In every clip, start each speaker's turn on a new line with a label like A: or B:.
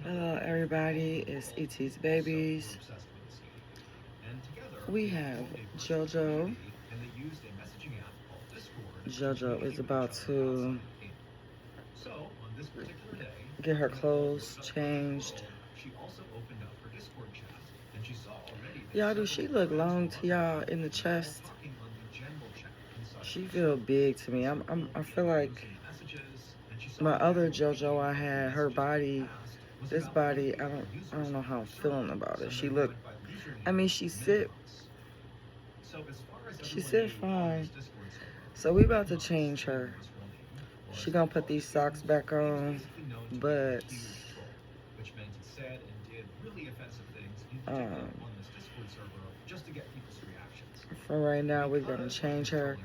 A: Hello, everybody. It's ET's Babies. We have JoJo. JoJo is about to get her clothes changed. Y'all, do she look long to y'all in the chest? She feel big to me. I feel like my other JoJo I had, her body, this body, I don't know how I'm feeling about it. She look, I mean, she sit fine. So we about to change her. She gonna put these socks back on, but um, for right now we're gonna change her.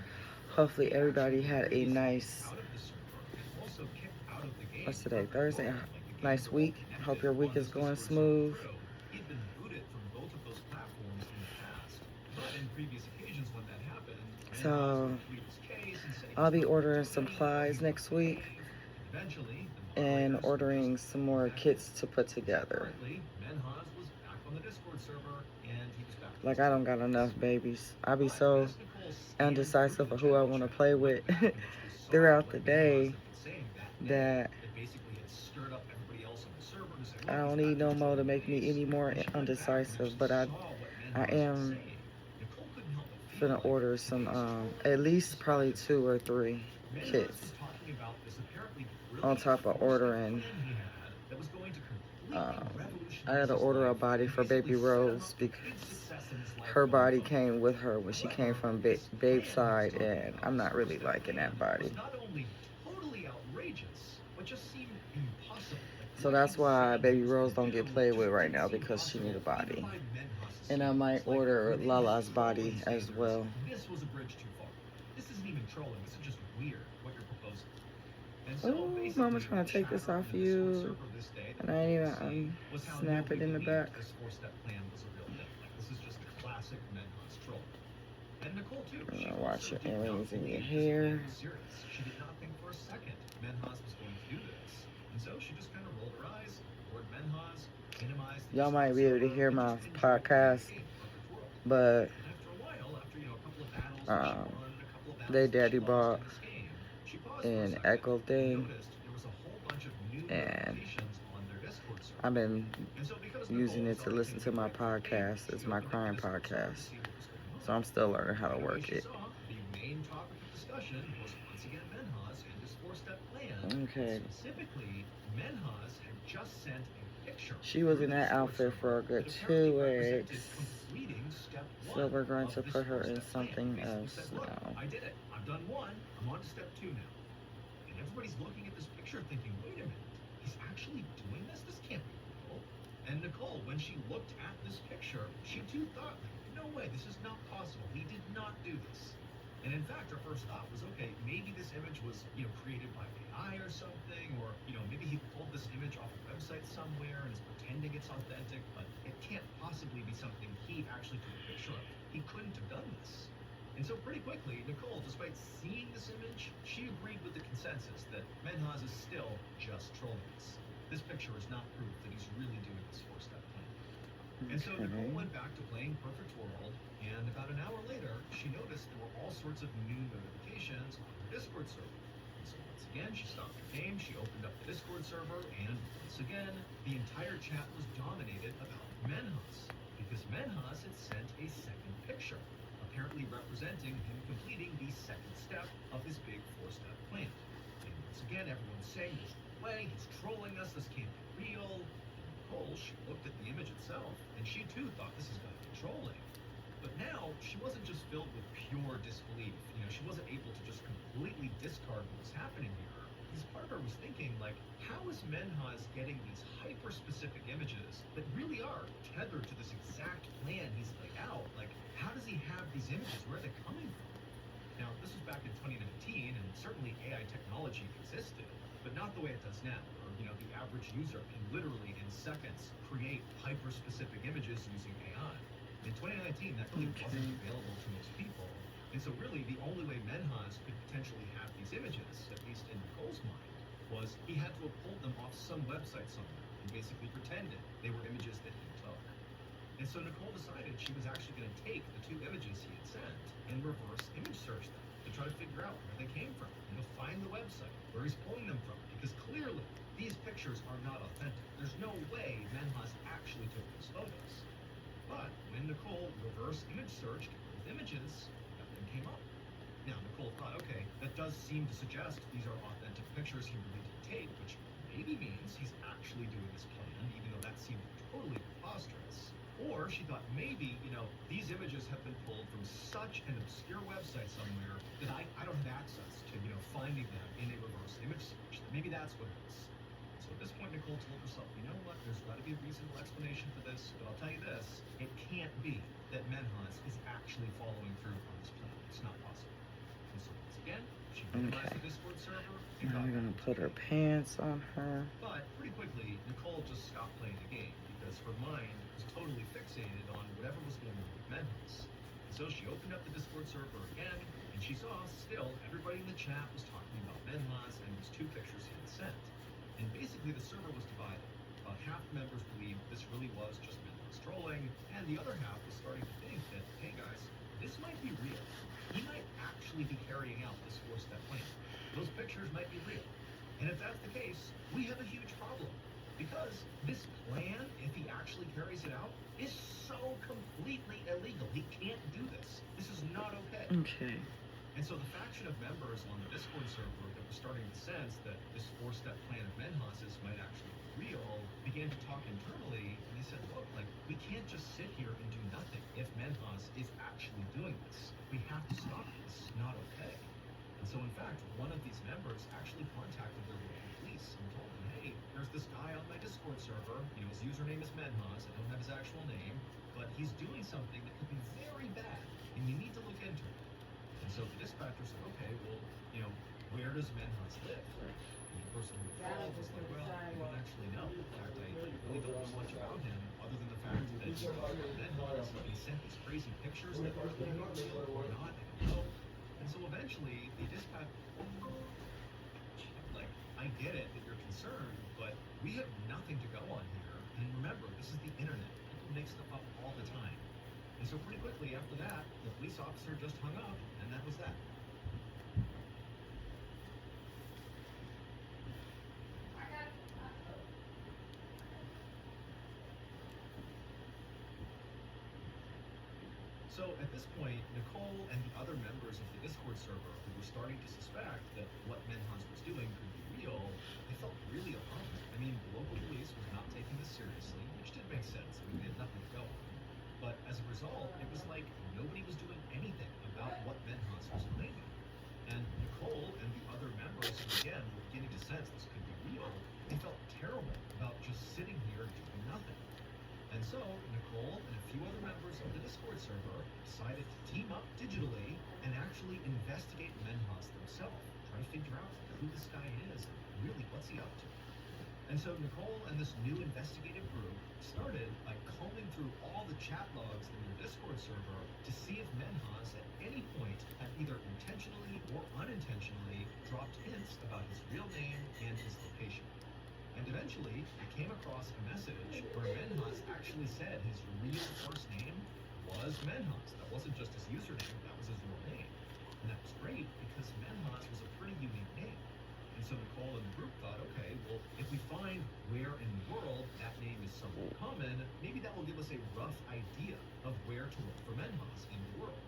A: Hopefully everybody had a nice, what's today, Thursday? Nice week. Hope your week is going smooth. So I'll be ordering supplies next week and ordering some more kits to put together. Like, I don't got enough babies. I be so undecisive of who I want to play with throughout the day that I don't need no more to make me any more undecisive. But I am finna order some, at least probably 2 or 3 kits on top of ordering. I had to order a body for Baby Rose because her body came with her when she came from Babe's side, and I'm not really liking that body. So that's why Baby Rose don't get played with right now, because she need a body. And I might order Lala's body as well. Oh, Mama trying to take this off you. And I ain't even snap it in the back. I'm gonna watch your earrings in your hair. Y'all might be able to hear my podcast, but they daddy bought an echo thing, and I've been using it to listen to my podcast. It's my crime podcast, so I'm still learning how to work it. Okay. She was in that outfit for a good 2 weeks, so we're going to put her in something else now. I did it. I've done one. I'm on to step 2 now. And everybody's looking at this picture thinking, wait a minute, he's actually doing this? This can't be real. And Nicole, when she looked at this picture, she too thought, no way, this is not possible. He did not do this. And in fact, her first thought was, okay, maybe this image was, created by AI or something, or, maybe he pulled this image off a website somewhere and is pretending it's authentic, but it can't possibly be something he actually took a picture of. He couldn't have done this. And so pretty quickly, Nicole, despite seeing this image, she agreed with the consensus that Menhaz is still just trolling us. This picture is not proof that he's really doing this 4-step plan. Okay. And so Nicole went back to playing Perfect World, and about an hour later, she noticed there were all sorts of new notifications on her Discord server. And so once again, she stopped the game, she opened up the Discord server, and once again, the entire chat was dominated about Menhaz, because Menhaz had sent a second picture, apparently representing him completing the second step of his big 4-step plan. And once again, everyone's saying, there's no way, he's trolling us, this can't be real. Nicole, she looked at the image itself, and she too thought this is going to be trolling. But now, she wasn't just filled with pure disbelief. She wasn't able to just completely discard what was happening here. Because part of her was thinking, like, how is Menhaz getting these hyper-specific images that really are tethered to this exact plan he's laid out? Like, how does he have these images? Where are they coming from? Now, this was back in 2019, and certainly AI technology existed, but not the way it does now, where, the average user can literally, in seconds, create hyper-specific images using AI. In 2019, that really wasn't available to most people. And so really, the only way Menhaz could potentially have these images, at least in Nicole's mind, was
B: was he had to have pulled them off some website somewhere and basically pretended they were images that he took. And so Nicole decided she was actually going to take the 2 images he had sent and reverse image search them to try to figure out where they came from, find the website, where he's pulling them from, because clearly these pictures are not authentic. There's no way Menhas actually took those photos. But when Nicole reverse image searched both images, nothing came up. Now, Nicole thought, okay, that does seem to suggest these are authentic pictures he really did take, which maybe means he's actually doing this plan, even though that seemed totally preposterous. Or she thought maybe, these images have been pulled from such an obscure website somewhere that I don't have access to, finding them in a reverse image search. Maybe that's what it is. So at this point, Nicole told herself, you know what, there's got to be a reasonable explanation for this, but I'll tell you this, it can't be that Menhas is actually following through on this plan. It's not possible. And so once again, she utilized the Discord server.
A: Now we're going to put her pants on her.
B: But pretty quickly, Nicole just stopped playing the game because her mind was totally fixated on whatever was going on with Menhas. And so she opened up the Discord server again, and she saw still everybody in the chat was talking about Menhas and these 2 pictures he had sent. And basically the server was divided. About half the members believed this really was just Menhas trolling, and the other half was starting to think that, hey guys, this might be real. He might actually be carrying out this 4-step plan. Those pictures might be real. And if that's the case, we have a huge problem. Because this plan, if he actually carries it out, is so completely illegal. He can't do this. This is not okay.
A: Okay.
B: And so the faction of members on the Discord server that were starting to sense that this 4-step plan of Menhas's might actually be real began to talk internally, and they said, look, we can't just sit here and do nothing if Menhas is actually doing this. We have to stop this. It's not okay. And so in fact, one of these members actually contacted their local police and told them, hey, there's this guy on my Discord server, his username is Menhas, I don't have his actual name, but he's doing something that could be very bad, and you need to look into it. And so the dispatcher said, okay, well, where does Menhas live? And the person who called was like, well, I don't actually know. In fact, I really don't know much about him, other than the fact that Menhas, he sent these crazy pictures that were real or not, I don't know. And so eventually, the dispatcher, I get it that you're concerned, but we have nothing to go on here. And remember, this is the internet. People make stuff up all the time. And so pretty quickly after that, the police officer just hung up, and that was that. So at this point, Nicole and the other members of the Discord server who were starting to suspect that what Menhas was doing could be real, they felt really alarmed. I mean, the local police was not taking this seriously, which did make sense. They had nothing to go on. But as a result, it was like nobody was doing anything about what Menhas was claiming. And Nicole and the other members who, again, were beginning to sense this could be real, they felt terrible about just sitting here doing nothing. And so, Nicole and a few other members of the Discord server decided to team up digitally and actually investigate Menhas themselves, try to figure out who this guy is and really what's he up to. And so Nicole and this new investigative group started by combing through all the chat logs in the Discord server to see if Menhas at any point had either intentionally or unintentionally dropped hints about his real name and his location. And eventually, they came across a message where Menhas actually said his real first name was Menhas. That wasn't just his username, that was his real name. And that was great because Menhas was a pretty unique name. And so Nicole and the group thought, okay, well, if we find where in the world that name is somewhat common, maybe that will give us a rough idea of where to look for Menhas in the world.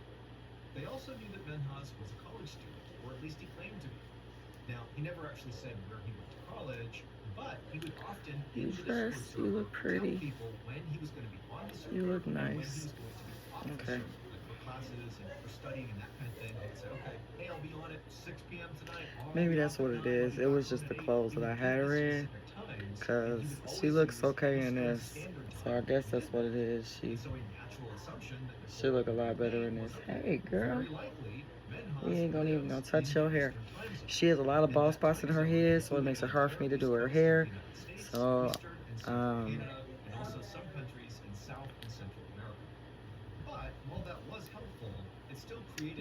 B: They also knew that Menhas was a college student, or at least he claimed to be. Now, he never actually said where he went to college, but he would often in the Discord server tell people when he was going to be on the server,
A: you look nice.
B: and when he was going to be off the server, like for classes and for studying and that kind of thing. They'd say, okay, hey, I'll be on at 6 p.m. tonight.
A: Maybe that's what it is. It was just the clothes that I had her in, because she looks okay in this. So I guess that's what it is. She look a lot better in this. Hey, girl. We ain't even gonna touch your hair. She has a lot of bald spots in her head, so it makes it hard for me to do her hair. So,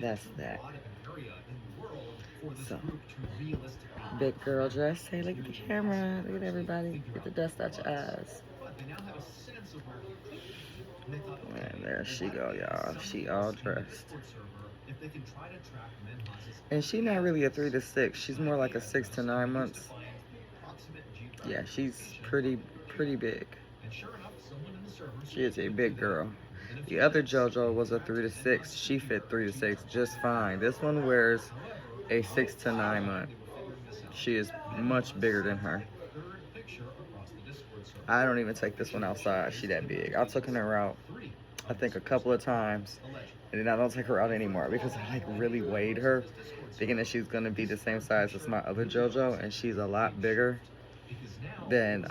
A: that's that.
B: for this
A: So,
B: group to realistically
A: big girl dress. Hey, look at the camera. Look at everybody. Get the dust out your eyes.
B: but they now have a sense of where he could be. And they thought, okay,
A: And there she
B: well,
A: go,
B: what if
A: y'all.
B: somebody
A: She
B: else
A: all
B: in the
A: dressed.
B: Discord server, if they can try to track Menhaz's
A: And she not really a 3 to 6. She's more like a 6 to 9 months. Yeah, she's pretty big.
B: And sure enough, someone in the server
A: She is a big girl. The other JoJo was a 3 to 6. She fit 3 to 6 just fine. This one wears a 6 to 9 month. She is much bigger than her. I don't even take this one outside. She that big. I took her out, I think, a couple of times, and then I don't take her out anymore because I like really weighed her, thinking that she's gonna be the same size as my other JoJo, and she's a lot bigger than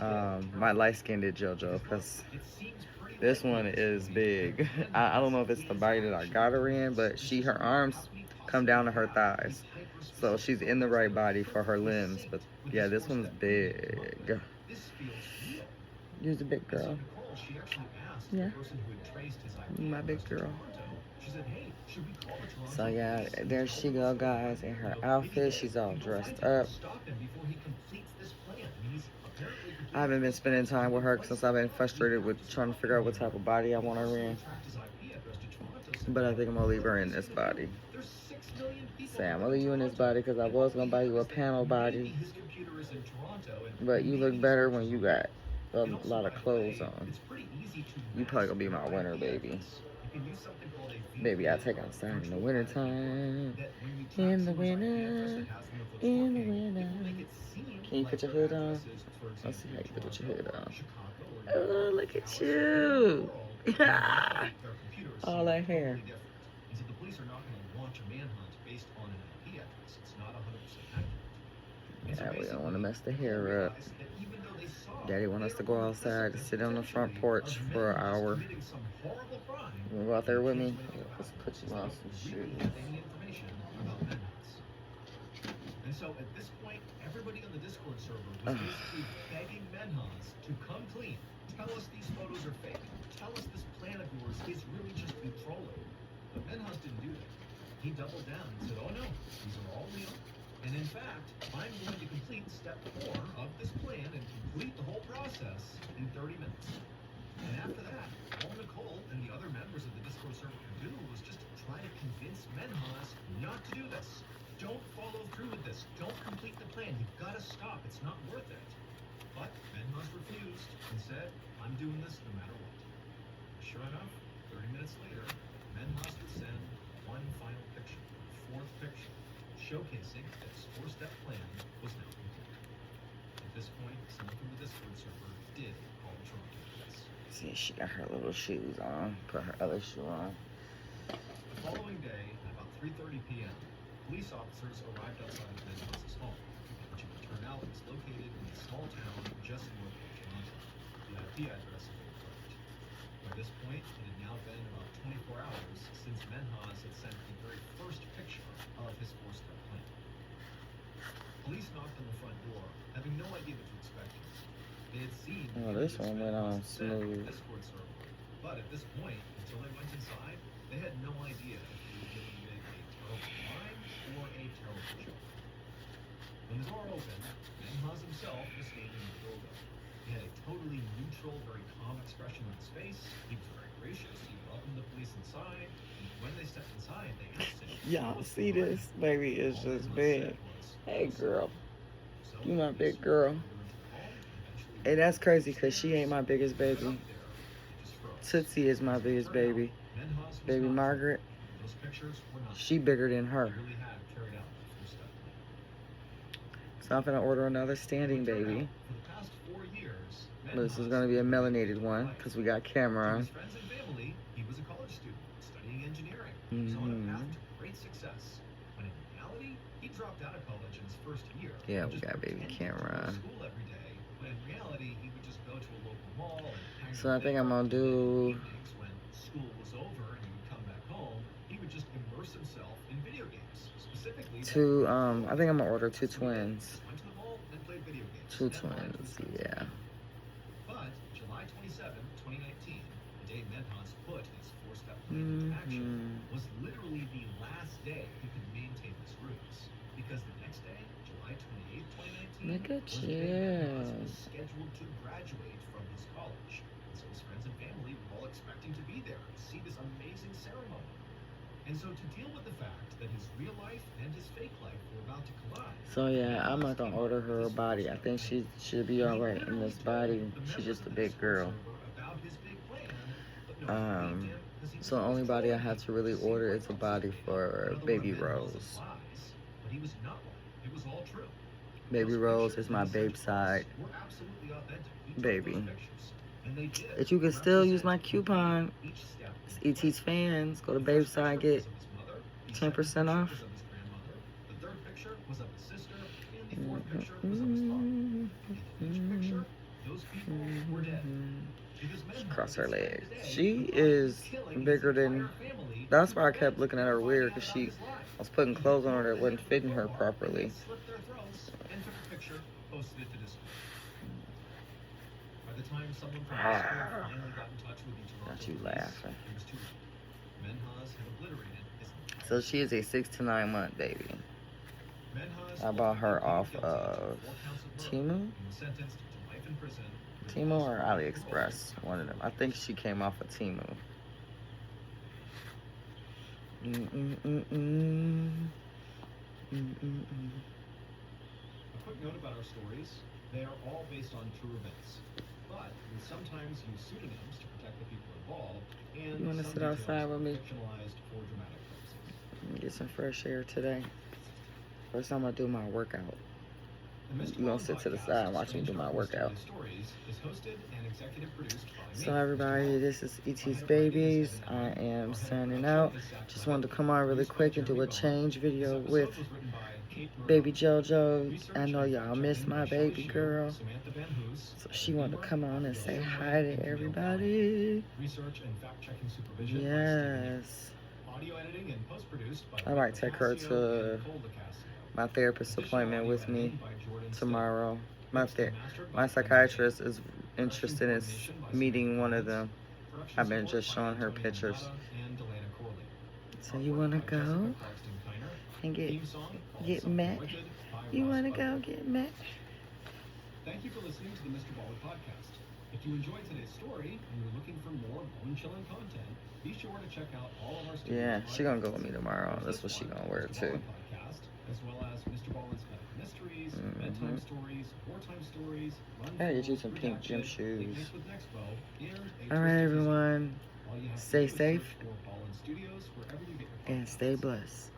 A: my light-skinned JoJo, because this one is big. I don't know if it's the body that I got her in, but her arms come down to her thighs, so she's in the right body for her limbs. But yeah, this one's big. You're the big girl. Yeah, my big girl. So yeah, there she go, guys, in her outfit. She's all dressed up. I haven't been spending time with her since I've been frustrated with trying to figure out what type of body I want her in. But I think I'm gonna leave her in this body. Say, I'm gonna leave you in this body because I was gonna buy you a panel body. But you look better when you got a lot of clothes on. You probably gonna be my winter baby. Maybe I take outside in the winter time. In the winter. In the winter. Can you put your hood on? Let's see how you put your hood on. Oh, look at you. All that hair. Yeah, we don't want to mess the hair up. Daddy want us to go outside to sit on the front porch for an hour. You wanna go out there with me? Let's put you on some shoes.
B: And so at this point, everybody on the Discord server was basically begging Menhaz to come clean. Tell us these photos are fake. Tell us this plan of yours is really just you trolling. But Menhaz didn't do that. He doubled down and said, oh no, these are all real. And in fact, I'm going to complete step 4 of this plan and complete the whole process in 30 minutes. And after that, all Nicole and the other members of the Discord server could do was just try to convince Menhaz not to do this. Don't follow through with this. Don't complete the plan. You've got to stop. It's not worth it. But Menhaz refused and said, I'm doing this no matter what. Sure enough, 30 minutes later, Menhaz would send one final picture, the 4th picture, showcasing that his 4-step plan was now complete. At this point, someone from the Discord server did call the Toronto police.
A: See, she got her little shoes on. Put her other shoe on.
B: The following day, at about 3:30 p.m., police officers arrived outside of Menhaz's home, which it would turn out was located in a small town just north of Toronto. The IP address had been correct. By this point, it had now been about 24 hours since Menhaz had sent the very first picture of his 4-step plan. Police knocked on the front door, having no idea what to expect. They had seen
A: this one went on smooth.
B: Discord server, but at this point, until they went inside, they had no idea if they were giving Mig a terrible line or a terrible joke. When the door opened, Menhaz himself was standing in the doorway. He had a totally neutral, very calm expression on his face. He was very gracious. He welcomed the police inside. And when they stepped inside, they asked him,
A: Y'all see this? Baby is just big. Hey, girl. You my big girl. Hey, that's crazy because she ain't my biggest baby. Tootsie is my biggest baby. Baby Margaret, she bigger than her. So I'm gonna order another standing baby. This is gonna be a melanated one because we got camera on. Yeah, we got baby camera on. So I think I'm gonna do two. I think I'm gonna order 2 twins. 2 twins, yeah.
B: But July 27, 2019, the day Menhaz put his 4-step plan into action, was literally the last day he could maintain this ruse. because the next day, July 28th, 2019,
A: Look at
B: was the day Menhoz
A: you.
B: was scheduled to graduate from his college. And so his friends and family were all expecting to be there to see this amazing ceremony. And so to deal with the fact that his real life and his fake life were about to collide.
A: So yeah, I'm not gonna order her a body. I think she should be alright in this body. She's just a big girl. So the only body I have to really order is a body for Baby Rose.
B: But he was not wrong. It was all true.
A: Baby Rose is my babe side baby. If you can still use my coupon, it's ET's fans. Go to babe side, get 10% off.
B: The third picture was of his sister, and the fourth picture was of his father. In each picture, those people were dead.
A: Cross her legs. She is bigger than. That's why I kept looking at her weird, because I was putting clothes on her that wasn't fitting her properly. Not you laughing. So she is a 6 to 9 month baby. I bought her off of Temu or AliExpress, one of them. I think she came off of Temu.
B: A quick note about our stories: they are all based on true events, but we sometimes use pseudonyms to protect the people involved, and
A: You want to
B: some
A: sit outside
B: details
A: with me?
B: are fictionalized for dramatic purposes.
A: Let me get some fresh air today. First, I'm gonna do my workout. You gonna sit to the side and watch me do my workout. So everybody, this is ET's Babies. I am signing out. Just wanted to come on really quick and do a change video with baby JoJo. I know y'all miss my baby girl, so she wanted to come on and say hi to everybody. Yes. I might take her to my therapist appointment with me tomorrow. My psychiatrist is interested in meeting one of them. I've been just showing her pictures. So you want to go and get met? You want to go get met?
B: Thank you for listening to the Mr. Baller podcast. If you enjoyed today's story and you're looking for more bone-chilling content, be sure to check out all of our stories.
A: Yeah, she gonna go with me tomorrow. That's what she gonna wear too.
B: As well as Mr. Ballin's medical mysteries, bedtime stories, wartime stories.
A: I gotta get you some pink gym shoes. All right, everyone. Stay safe and stay blessed.